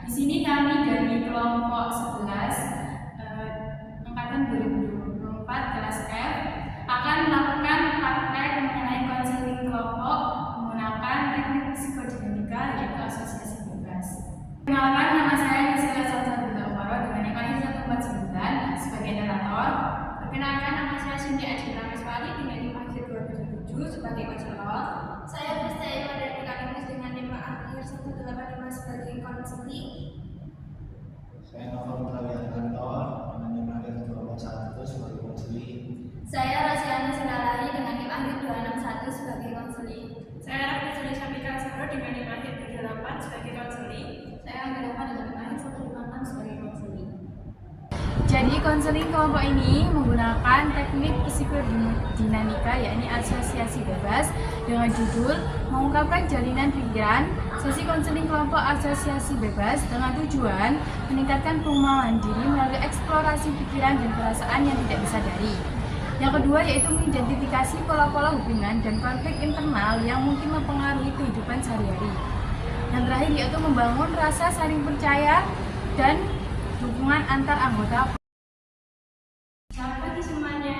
Di sini kami dari kelompok 11 angkatan 2024 kelas F akan melakukan praktek mengenai konseling kelompok menggunakan teknik psikodinamika yaitu asosiasi bebas. Perkenalkan, nama saya Nisila Salsabila dengan NIM lahir 149 sebagai narator. Perkenalkan, nama saya Cindy Adi Rameswari dengan NIM lahir 2007 sebagai konselor. Saya Krista Irma dari Kalimus dengan NIM lahir 185 sebagai konseling. Saya Novel Prawian Kantor dengan NIM lahir 241 sebagai konseling. Saya Rosiana Silalahi dengan NIM lahir 261 sebagai konseling. Saya Raffi Sulisha Mikasaro dengan NIM lahir 78 sebagai konseling. Saya Angga dengan NIM lahir 156 sebagai konseling. Jadi konseling kelompok ini menggunakan teknik psikodinamika yakni asosiasi bebas dengan judul mengungkapkan jalinan pikiran. Sesi konseling kelompok asosiasi bebas dengan tujuan meningkatkan pengembangan diri melalui eksplorasi pikiran dan perasaan yang tidak disadari. Yang kedua yaitu mengidentifikasi pola-pola hubungan dan konflik internal yang mungkin mempengaruhi kehidupan sehari-hari. Yang terakhir yaitu membangun rasa saling percaya dan dukungan antar anggota. Selamat pagi semuanya.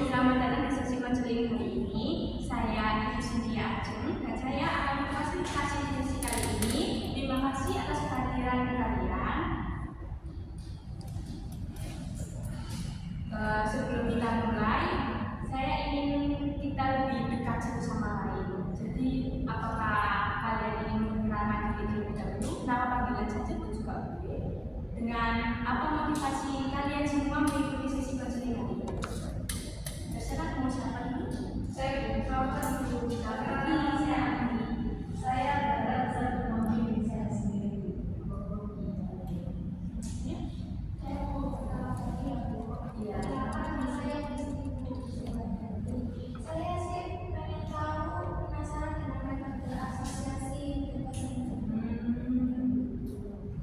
Selamat datang di sesi konseling hari ini. Saya Ibu Cynthia Ajeng dan saya akan memfasilitasi sesi kali ini. Terima kasih atas kehadiran kalian. Sebelum kita mulai, saya ingin kita lebih dekat satu sama lain. Jadi, apakah kalian ingin mengenalkan diri terlebih dahulu? Nama panggilan saja pun juga boleh. Dengan apa motivasi kalian semua mengikuti sesi konseling hari ini? Terserah mau siapa dulu? Saya dulu. Saya berat memimpin saya sendiri. Saya mau pertama kali saya sih pengen tahu, penasaran dengan mereka berasosiasi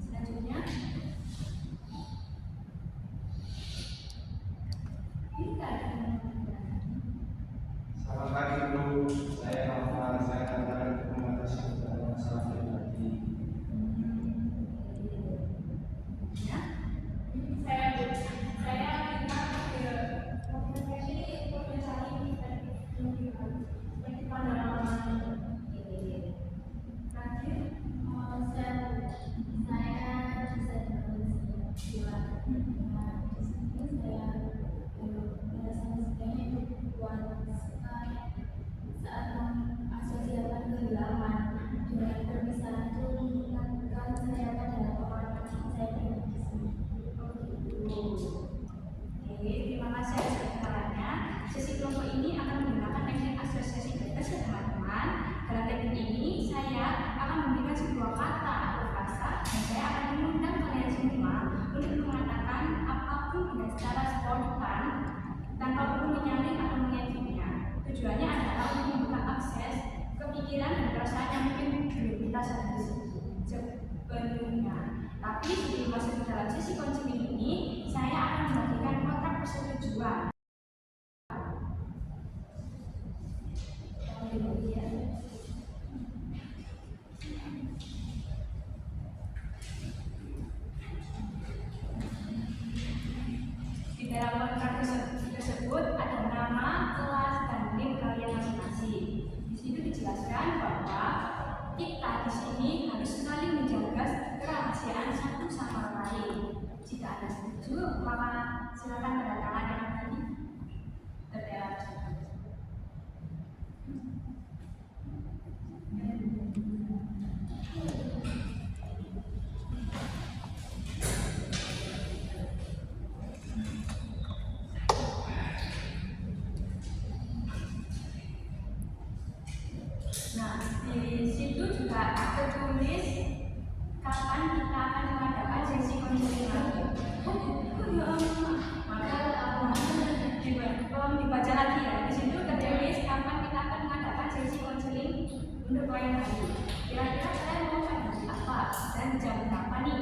selanjutnya. Selamat pagi Bu, saya Novel. Saya antara mengatasi beberapa masalah pribadi. Saya motivasi untuk mencari pengalaman ini. Terakhir, saya bisa jiwa. Di sini saya merasa setidaknya kuat saat mengasosiasikan kehilangan dengan perpisahan itu mengingatkan saya pada orang yang saya kenal di sini. Oke, terima kasih atas keterangannya. Sesi kelompok ini akan menggunakan teknik asosiasi bebas ya teman-teman. Dalam teknik ini saya akan memberikan sebuah kata atau frasa dan saya akan mengundang kalian semua untuk mengatakan apapun dengan secara spontan tanpa perlu menyalin atau mengeditnya. Tujuannya adalah untuk membuka akses ke pikiran dan perasaan yang mungkin belum kita sadari sebelumnya. Tapi sebelum masuk ke dalam sesi konseling ini, saya akan membagikan kotak persetujuan. Di dalam kotak tersebut ada nama, kelas, dan NIM kalian masing-masing. Di situ dijelaskan bahwa kita di sini harus saling menjaga kerahasiaan satu sama lain. Jika Anda setuju, maka silakan tanda tangan yang ada di tertera. Nah, di situ juga tertulis kapan kita akan mengadakan sesi konseling lagi. Tolong dibaca lagi ya. Di situ tertulis kapan kita akan mengadakan sesi konseling untuk klien tadi. Kira-kira saya mau menghadapi apa dan jam berapa nih?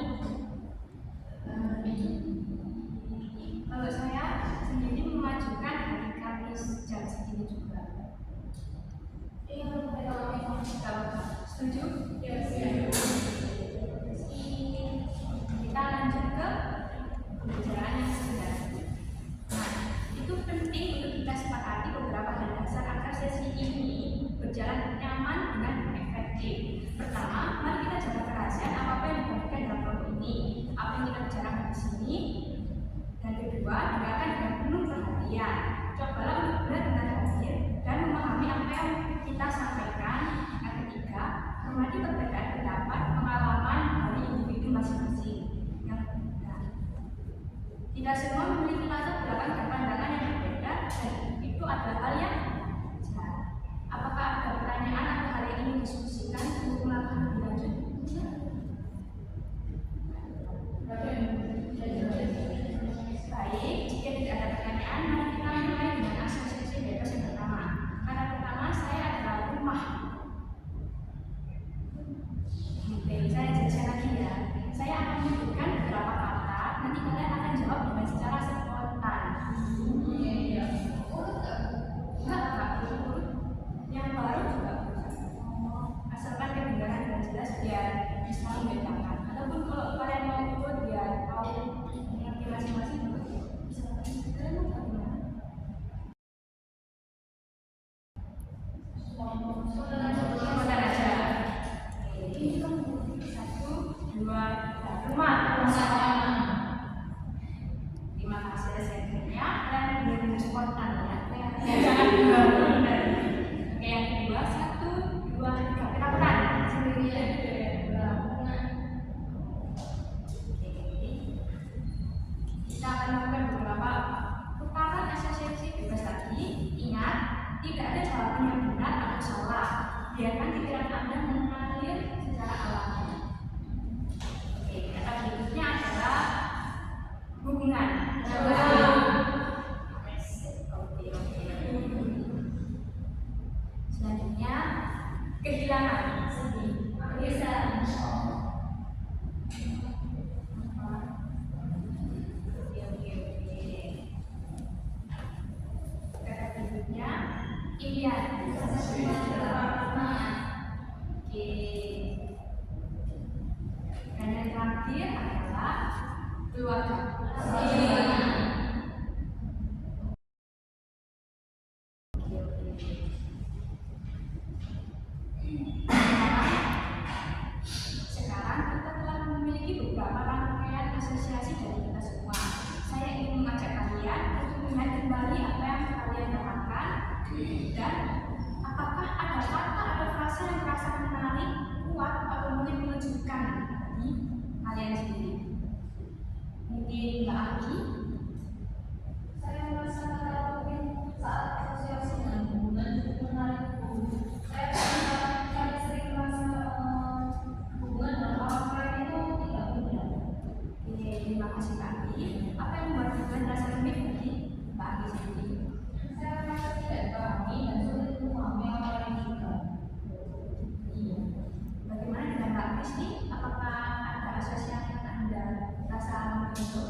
Kalau saya sendiri mengajukan hari Kamis jam segini juga. Setuju? Kita lanjut ke pembicaraan yang sebenarnya. Nah, itu penting untuk kita sepakati beberapa hal dasar agar sesi ini berjalan nyaman dan efektif. Pertama, mari kita jaga kerahasiaan apa yang dibagikan dalam kelompok ini, apa yang kita bicarakan di sini. Dan kedua, dengarkan dengan penuh perhatian. Cobalah benar-benar hadir dan memahami apa yang kita sampaikan. Yang ketiga, hormati perbedaan pendapat, pengalaman dari individu masing-masing. Yang ketiga, tidak semua memiliki latar belakang dan pandangan yang berbeda, dan itu adalah hal yang wajar. Apakah ada pertanyaan atau hal yang ingin diskusikan untuk melakukan lebih lanjut? Baik, jika tidak ada pertanyaan, mari kita mulai dengan asosiasi bebas yang pertama. Kata pertama, saya adalah rumah. Oke, saya jelaskan lagi ya. Saya akan menyebutkan beberapa kata, nanti kalian akan jawab dengan secara spontan. Enggak, yang baru juga bisa. Asalkan kedengaran dengan jelas biar bisa membedakan. Ataupun kalau kalian mau ikut biar tahu ngerti masing-masing. Spontan aja. Satu, dua, tiga. Rumah. Terima kasih resennya dan belum spontan ya. Jangan benar. Oke, yang kedua, satu, dua, tiga. Ketakutan sendirian. Kita akan melakukan beberapa putaran asosiasi bebas lagi. Ingat, tidak ada jawaban yang benar atau salah. Biarkan pikiran Anda mengalir secara alami. Oke, kata berikutnya adalah hubungan. Selanjutnya, kehilangan. Kata berikutnya, impian. Oke. Dan yang terakhir adalah keluarga. Sekarang kita telah memiliki beberapa rangkaian asosiasi dari kita semua. Saya ingin mengajak kalian untuk melihat kembali apa yang kalian dapatkan dan apakah ada kata atau frasa yang terasa menarik, kuat, atau mungkin mengejutkan bagi kalian sendiri. Mungkin Mbak Aki. Saya merasa mungkin saat asosiasi dengan hubungan cukup menarik. Saya sering merasa hubungan dengan orang lain itu tidak mudah. Oke, terima kasih Mbak Aki. Apa yang membuat kalian merasa unik bagi Mbak Aki sendiri? Saya merasa tidak dipahami dan sulit memahami orang lain juga. Iya. Bagaimana dengan Mbak Kristi? Apakah ada asosiasi yang Anda rasa membentuk?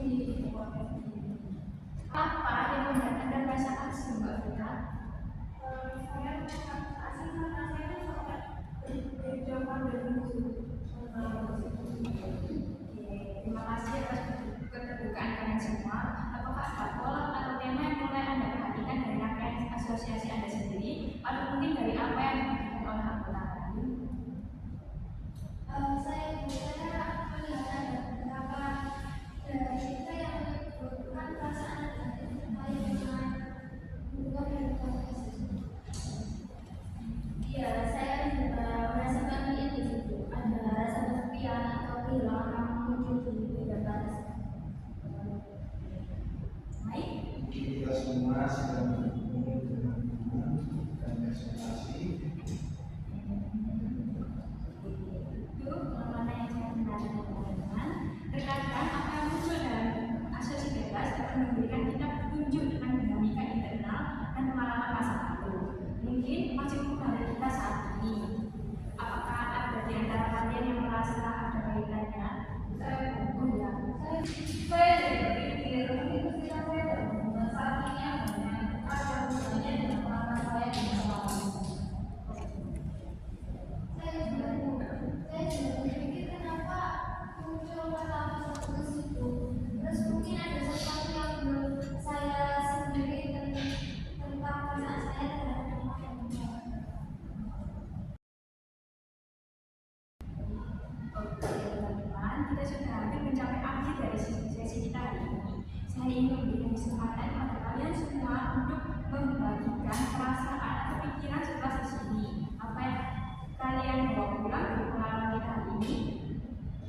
Apa yang membuat Anda merasa asing, Mbak Vita? Saya asing karena saya itu sangat berjauhan dari musuh. Terima kasih atas keterbukaan kalian semua. Apakah ada pola atau tema yang mulai Anda perhatikan dari rangkaian asosiasi Anda sendiri, atau mungkin dari apa yang diberikan oleh anggota lain? Saya melihat ada beberapa dari kita yang menimbulkan perasaan terkait dengan hubungan dan komunikasi. Iya, saya juga merasakan ini di situ. Ada rasa kesepian atau kehilangan yang muncul di beda batas. Baik, Kita semua sedang bergumul dengan hubungan dan ekspektasi. itu mana yang saya menarik teman-teman. Terkadang apa yang muncul dalam asosiasi bebas dapat memberikan kita petunjuk tentang dinamika internal dan pengalaman masa lalu. Mungkin masih dari kita saat ini. Apakah ada di antara kalian yang merasa ada kaitannya? Oh ya, Saya jadi berpikir, mungkin ketika saya berhubungan saat ini ada hubungannya dengan pengalaman saya di masa lalu. Saya juga berpikir kenapa muncul kata tersebut itu. Terus mungkin ada sesuatu yang belum saya sendiri tentang perasaan saya terhadap orang lain. oke teman-teman, kita sudah hampir mencapai akhir dari sesi kita hari ini. Saya ingin memberikan kesempatan kepada kalian semua untuk membagikan perasaan atau pikiran setelah sesi ini. Apa yang kalian bawa pulang dari pengalaman kita hari ini?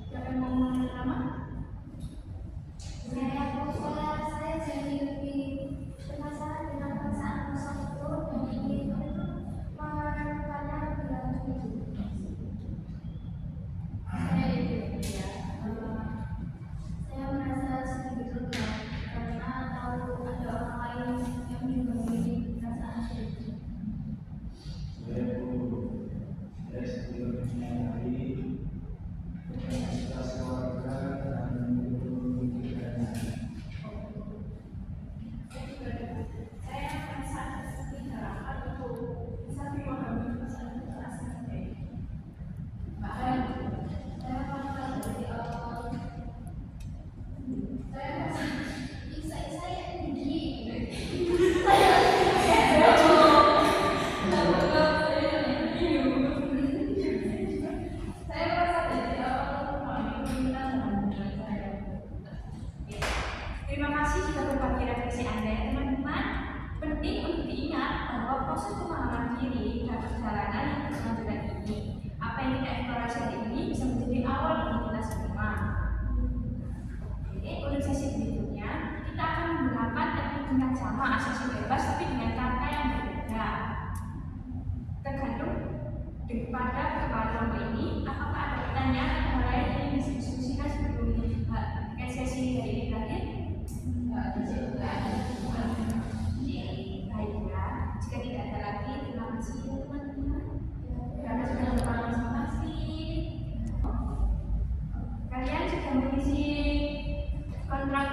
Siapa yang mau mulai pertama? Saya jadi lebih penasaran dengan perasaan tersebut dan ingin merenungkannya lebih lanjut. Saya merasa sedikit lega karena tahu ada orang lain yang juga memiliki perasaan seperti itu. Saya sebelum menyadari intensitas keluarga dan memikirkannya. Saya merasa sedih dalam hal itu bisa memahami perasaan saya. Bahkan saya merasa dari awal saya merasa saya tinggi. Saya merasa dari awal memahami keinginan dan hubungan saya. Terima kasih sudah berbagi refleksi Anda ya teman-teman. Penting untuk diingat bahwa proses pemahaman diri dan perjalanan yang berkelanjutan ini, apa yang kita eksplorasi hari ini bisa menjadi awal bagi kita semua. Oke, untuk sesi berikutnya kita akan menggunakan teknik yang sama asosiasi bebas tapi dengan kata yang berbeda. Tergantung daripada kepala kelompok ini, apakah ada pertanyaan atau hal lain yang ingin didiskusikan sebelum sesi hari ini berakhir? Baiklah, jika tidak ada lagi, terima kasih ya teman-teman. Karena sudah berpartisipasi. Kalian sudah mengisi kontrak